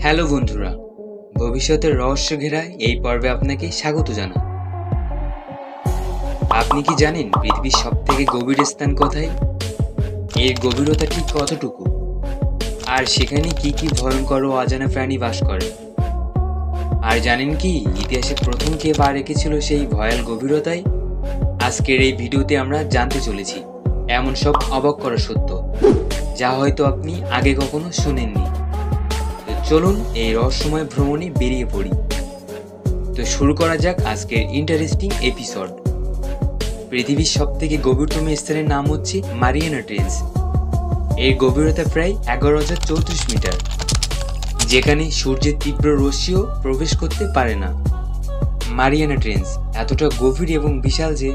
Hello বন্ধুরা, ভবিষ্যতের রহস্য ঘেরা এই পর্বে আপনাকে স্বাগত জানাই। আপনি কি জানেন পৃথিবীর সবথেকে গভীর স্থান কোথায়? এর গভীরতা ঠিক কতটুকু? আর সেখানে কি কি ভয়ঙ্কর ও অজানা প্রাণী বাস করে? আর জানেন কি ইতিহাসে প্রথম কে পা রেখেছিল সেই ভয়াল গভীরতায়? আজকের এই ভিডিওতে আমরা জানতে চলেছি এমন সব অবাক করা সত্য যা হয়তো আপনি আগে কখনো শুনেননি। চলুন এই রহস্যময় ভ্রমণে বেরিয়ে পড়ি। তো শুরু করা যাক আজকের ইন্টারেস্টিং এপিসোড। পৃথিবীর সবথেকে গভীরতম স্থানের নাম হচ্ছে মারিয়ানা ট্রেঞ্চ। এর গভীরতা প্রায় 11,034 মিটার, যেখানে সূর্যের তীব্র রশ্মিও প্রবেশ করতে পারে না। মারিয়ানা ট্রেঞ্চ এতটা গভীর এবং বিশাল যে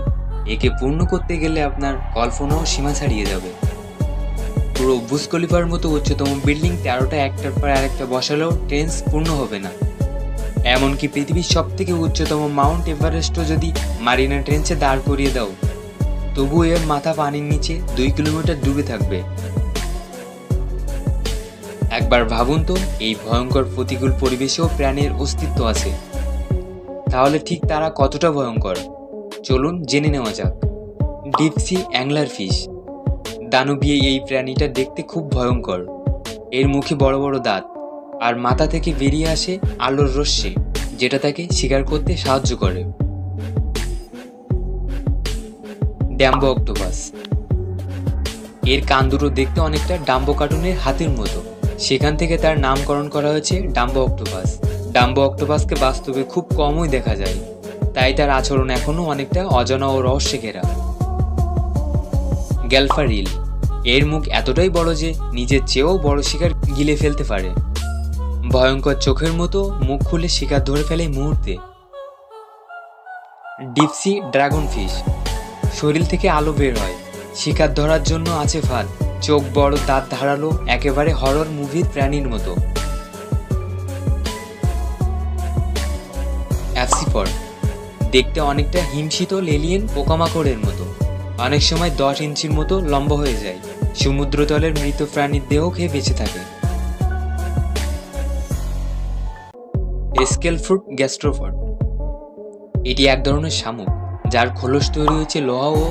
একে পূর্ণ করতে গেলে আপনার কল্পনাও সীমা ছাড়িয়ে যাবে। পুরো বুর্জ খলিফার মতো উচ্চতম বিল্ডিং 13টা একটার পর আরেকটা বসালেও ট্রেঞ্চ পূর্ণ হবে না। এমনকি পৃথিবীর সবথেকে উচ্চতম মাউন্ট এভারেস্টও যদি মারিয়ানা ট্রেঞ্চে দাঁড় করিয়ে দাও, তবু এর মাথা পানির নিচে 2 কিলোমিটার ডুবে থাকবে। একবার ভাবুন তো, এই ভয়ঙ্কর প্রতিকূল পরিবেশেও প্রাণীর অস্তিত্ব আছে, তাহলে ঠিক তারা কতটা ভয়ঙ্কর চলুন জেনে নেওয়া যাক। Deep sea angler fish. দানবীয় এই প্রাণীটা দেখতে খুব ভয়ঙ্কর। এর মুখে বড় বড় দাঁত আর মাথা থেকে বেরিয়ে আসে আলোর রশ্মি, যেটা তাকে শিকার করতে সাহায্য করে। Dumbo octopus. এর কান দুটো দেখতে অনেকটা ডাম্বো কার্টুনের হাতির মতো, সেখান থেকে তার নামকরণ করা হয়েছে ডাম্বো অক্টোপাস। ডাম্বো অক্টোপাসকে বাস্তবে খুব কমই দেখা যায়, তাই তার আচরণ এখনো অনেকটা অজানা ও রহস্যে ঘেরা। গ্যালফারিল। এর মুখ এতটাই বড় যে নিজের চেয়েও বড় শিকার গিলে ফেলতে পারে। ভয়ঙ্কর চোখের মতো মুখ খুলে শিকার ধরে ফেলে মুহূর্তে। Deep sea dragon fish. শরীর থেকে আলো বের হয়, শিকার ধরার জন্য আছে ফাঁদ। চোখ বড়, দাঁত ধারালো, একেবারে হরর মুভির প্রাণীর মতো। অ্যাপসিফর। দেখতে অনেকটা হিমশীতল এলিয়েন পোকামাকড়ের মতো, অনেক সময় 10 ইঞ্চির মতো লম্বা হয়ে যায়। সমুদ্রতলের মৃত প্রাণীর দেহ খেয়ে বেঁচে থাকে। Scale fruit gastropod. এটি এক ধরনের শামুক যার খোলস তৈরি হয়েছে লোহা ও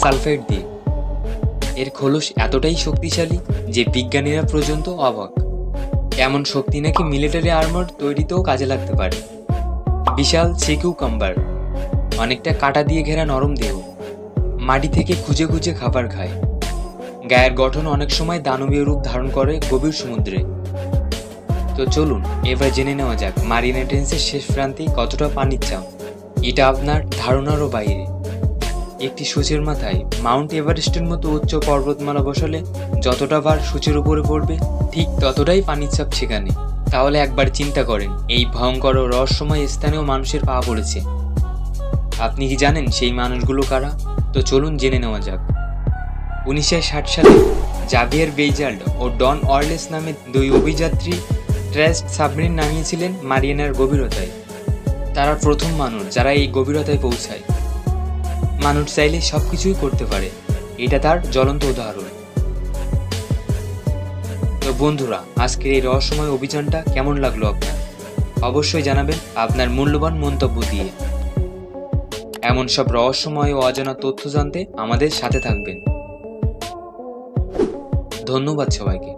সালফাইড দিয়ে। এর খোলস এতটাই শক্তিশালী যে বিজ্ঞানীরা পর্যন্ত অবাক। এমন শক্তি নাকি মিলিটারি আর্মার তৈরিতেও কাজে লাগতে পারে। বিশাল সি কিউকাম্বার। অনেকটা কাঁটা দিয়ে ঘেরা নরম দেহ, মাটি থেকে খুঁজে খুঁজে খাবার খায়। গায়ের গঠন অনেক সময় দানবীয় রূপ ধারণ করে গভীর সমুদ্রে। তো চলুন এবার জেনে নেওয়া যাক মারিয়ানা ট্রেঞ্চের শেষ প্রান্তে কতটা পানির চাপ। এটা আপনার ধারণারও বাইরে। একটি সূচের মাথায় মাউন্ট এভারেস্টের মতো উচ্চ পর্বতমালা বসালে যতটা ভার সূচের উপরে পড়বে, ঠিক ততটাই পানির চাপ সেখানে। তাহলে একবার চিন্তা করেন, এই ভয়ঙ্কর ও রহস্যময় স্থানেও মানুষের পা পড়েছে। আপনি কি জানেন সেই মানুষগুলো কারা? তো চলুন জেনে নেওয়া যাক। 1960 সালে জাভিয়ার বেইজাল্ড ও ডন ওয়ারলেস নামে 2 অভিযাত্রী ট্রাস্ট সাবমেরিন নামিয়েছিলেন মারিয়ানার গভীরতায়। তারা প্রথম মানুষ যারা এই গভীরতায় পৌঁছায়। মানুষ চাইলে সবকিছুই করতে পারে, এটা তার জ্বলন্ত উদাহরণ। তো বন্ধুরা, আজকের এই রহস্যময় অভিযানটা কেমন লাগলো আপনার? অবশ্যই জানাবেন আপনার মূল্যবান মন্তব্য দিয়ে। এমন সব রহস্যময় ও অজানা তথ্য জানতে আমাদের সাথে থাকবেন। ধন্যবাদ সবাইকে।